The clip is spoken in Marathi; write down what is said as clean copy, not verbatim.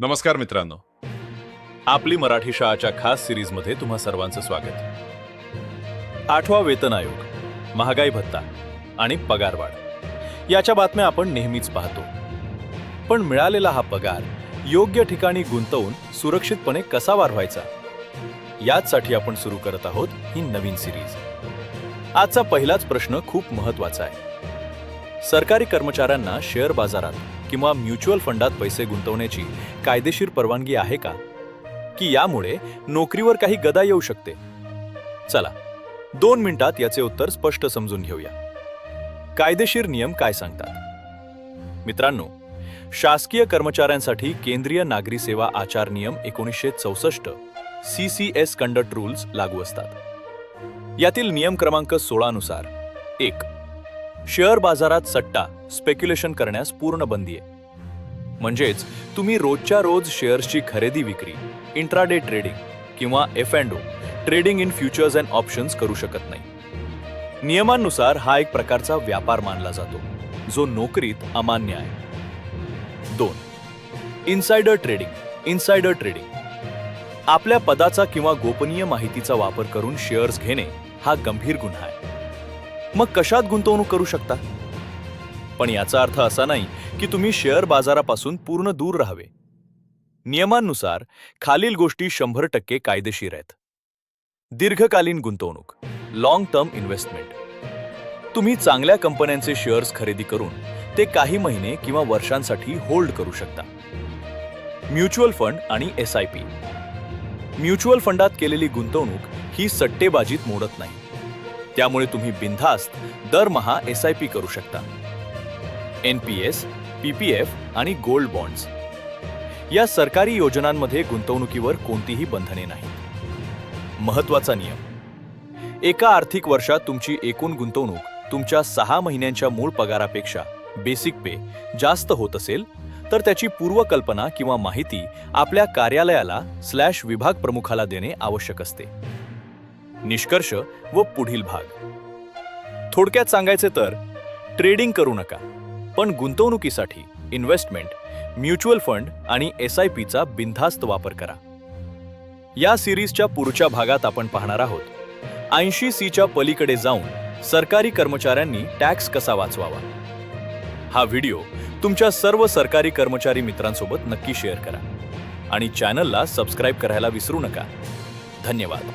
नमस्कार मित्रांनो, आपली मराठी शाळाच्या खास सिरीजमध्ये तुम्हा सर्वांचं स्वागत. 8वा वेतन आयोग, महागाई भत्ता आणि पगारवाढ याच्या बातम्या आपण नेहमीच पाहतो. पण मिळालेला हा पगार योग्य ठिकाणी गुंतवून सुरक्षितपणे कसा वाढवायचा, याचसाठी आपण सुरू करत आहोत ही नवीन सिरीज. आजचा पहिलाच प्रश्न खूप महत्त्वाचा आहे. सरकारी कर्मचाऱ्यांना शेअर बाजारात किंवा म्युच्युअल फंडात पैसे गुंतवण्याची कायदेशीर परवानगी आहे का, की यामुळे नोकरीवर काही गदा येऊ शकते? चला 2 मिनिटात याचे उत्तर स्पष्ट समजून घेऊया. कायदेशीर नियम काय सांगतात? मित्रांनो, शासकीय कर्मचाऱ्यांसाठी केंद्रीय नागरी सेवा आचार नियम 1964 CCS कंडक्ट रूल्स लागू असतात. यातील नियम क्रमांक 16 नुसार 1. शेअर बाजारात सट्टा स्पेक्युलेशन करण्यास पूर्ण बंदी आहे. म्हणजेच तुम्ही रोजच्या रोज शेअर्सची खरेदी विक्री, इंट्राडे ट्रेडिंग किंवा F&O trading in futures and options करू शकत नाही. नियमांनुसार हा एक प्रकारचा व्यापार मानला जातो, जो नोकरीत अमान्य आहे. 2. इन्साइडर ट्रेडिंग आपल्या पदाचा किंवा गोपनीय माहितीचा वापर करून शेअर्स घेणे हा गंभीर गुन्हा आहे. मग कशात गुंतवणूक करू शकता? पण याचा अर्थ असा नाही की तुम्ही शेअर बाजारापासून पूर्ण दूर राहावे. नियमांनुसार खालील गोष्टी 100% कायदेशीर आहेत. दीर्घकालीन गुंतवणूक, लॉंग टर्म इन्व्हेस्टमेंट. तुम्ही चांगल्या कंपन्यांचे शेअर्स खरेदी करून ते काही महिने किंवा वर्षांसाठी होल्ड करू शकता. म्युच्युअल फंड आणि SIP. म्युच्युअल फंडात केलेली गुंतवणूक ही सट्टेबाजीत मोडत नाही. त्यामुळे तुम्ही बिनधास्त दरमहा SIP करू शकता. NPS, PPF आणि गोल्ड बॉन्ड्स. या सरकारी योजनांमध्ये गुंतवणुकीवर कोणतीही बंधने नाहीत. महत्त्वाचा नियम: एका आर्थिक वर्षात तुमची एकूण गुंतवणूक तुमच्या 6 महिन्यांच्या मूळ पगारापेक्षा बेसिक पे जास्त होत असेल तर त्याची पूर्वकल्पना किंवा माहिती आपल्या कार्यालयाला /विभाग प्रमुखाला देणे आवश्यक असते. निष्कर्ष व पुढील भाग. थोडक्यात सांगायचे तर, ट्रेडिंग करू नका, पण गुंतवणुकीसाठी इन्व्हेस्टमेंट, म्युच्युअल फंड आणि SIPचा बिनधास्त वापर करा. या सिरीजच्या पुढच्या भागात आपण पाहणार आहोत 80C पलीकडे जाऊन सरकारी कर्मचाऱ्यांनी टॅक्स कसा वाचवावा. हा व्हिडिओ तुमच्या सर्व सरकारी कर्मचारी मित्रांसोबत नक्की शेअर करा आणि चॅनलला सबस्क्राईब करायला विसरू नका. धन्यवाद.